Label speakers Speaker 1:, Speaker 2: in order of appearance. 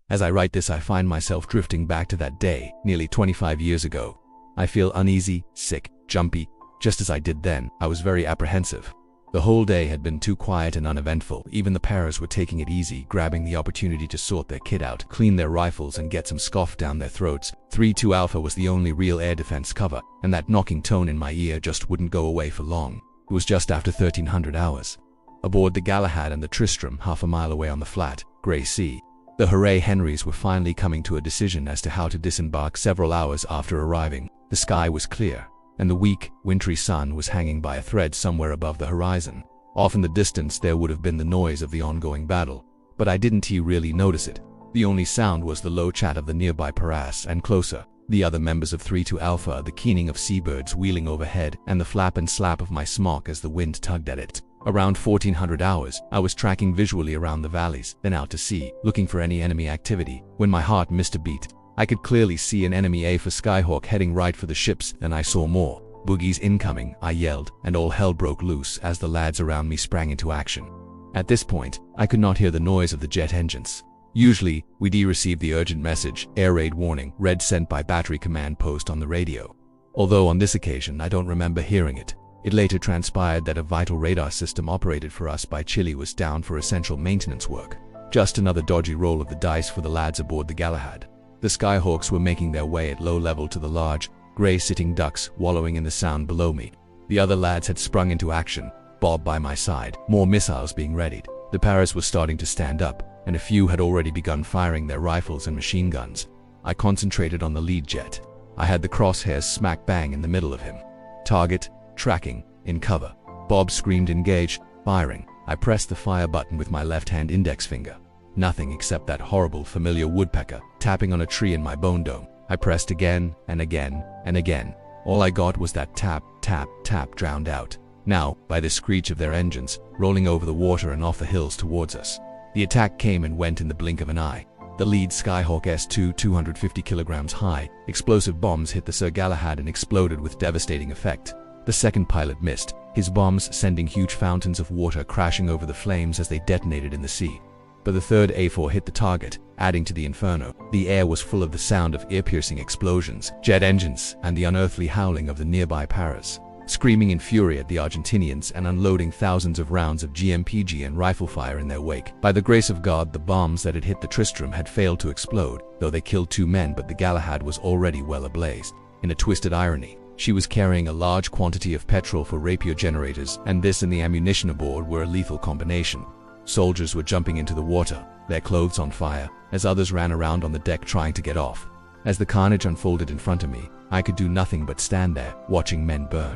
Speaker 1: As I write this, I find myself drifting back to that day, nearly 25 years ago. I feel uneasy, sick, jumpy. Just as I did then, I was very apprehensive. The whole day had been too quiet and uneventful. Even the paras were taking it easy, grabbing the opportunity to sort their kit out, clean their rifles, and get some scoff down their throats. 3-2 Alpha was the only real air defense cover, and that knocking tone in my ear just wouldn't go away for long. It was just after 1300 hours. Aboard the Galahad and the Tristram, half a mile away on the flat, grey sea, the Hooray Henrys were finally coming to a decision as to how to disembark. Several hours after arriving, the sky was clear, and the weak, wintry sun was hanging by a thread somewhere above the horizon. Off in the distance there would have been the noise of the ongoing battle, but I didn't really notice it. The only sound was the low chat of the nearby paras, and closer, the other members of 3-2 Alpha, the keening of seabirds wheeling overhead, and the flap and slap of my smock as the wind tugged at it. Around 1400 hours, I was tracking visually around the valleys, then out to sea, looking for any enemy activity, when my heart missed a beat. I could clearly see an enemy AFA Skyhawk heading right for the ships, and I saw more. "Boogies incoming," I yelled, and all hell broke loose as the lads around me sprang into action. At this point, I could not hear the noise of the jet engines. Usually, we'd receive the urgent message, "Air raid warning," red sent by battery command post on the radio. Although on this occasion I don't remember hearing it. It later transpired that a vital radar system operated for us by Chile was down for essential maintenance work. Just another dodgy roll of the dice for the lads aboard the Galahad. The Skyhawks were making their way at low level to the large, grey-sitting ducks wallowing in the sound below me. The other lads had sprung into action, Bob by my side, more missiles being readied. The paras were starting to stand up, and a few had already begun firing their rifles and machine guns. I concentrated on the lead jet. I had the crosshairs smack bang in the middle of him. Target, tracking, in cover. Bob screamed engage, firing. I pressed the fire button with my left-hand index finger. Nothing except that horrible familiar woodpecker tapping on a tree in my bone dome. I pressed again and again and again. All I got was that tap, tap, tap drowned out now by the screech of their engines rolling over the water and off the hills towards us. The attack came and went in the blink of an eye. The lead Skyhawk S2, 250 kilograms high, explosive bombs hit the Sir Galahad and exploded with devastating effect. The second pilot missed, his bombs sending huge fountains of water crashing over the flames as they detonated in the sea. But the third A4 hit the target, adding to the inferno. The air was full of the sound of ear-piercing explosions, jet engines, and the unearthly howling of the nearby paras, screaming in fury at the Argentinians and unloading thousands of rounds of GMPG and rifle fire in their wake. By the grace of God, the bombs that had hit the Tristram had failed to explode, though they killed 2 men, but the Galahad was already well ablaze. In a twisted irony, she was carrying a large quantity of petrol for rapier generators, and this and the ammunition aboard were a lethal combination. Soldiers were jumping into the water, their clothes on fire, as others ran around on the deck trying to get off. As the carnage unfolded in front of me, I could do nothing but stand there, watching men burn.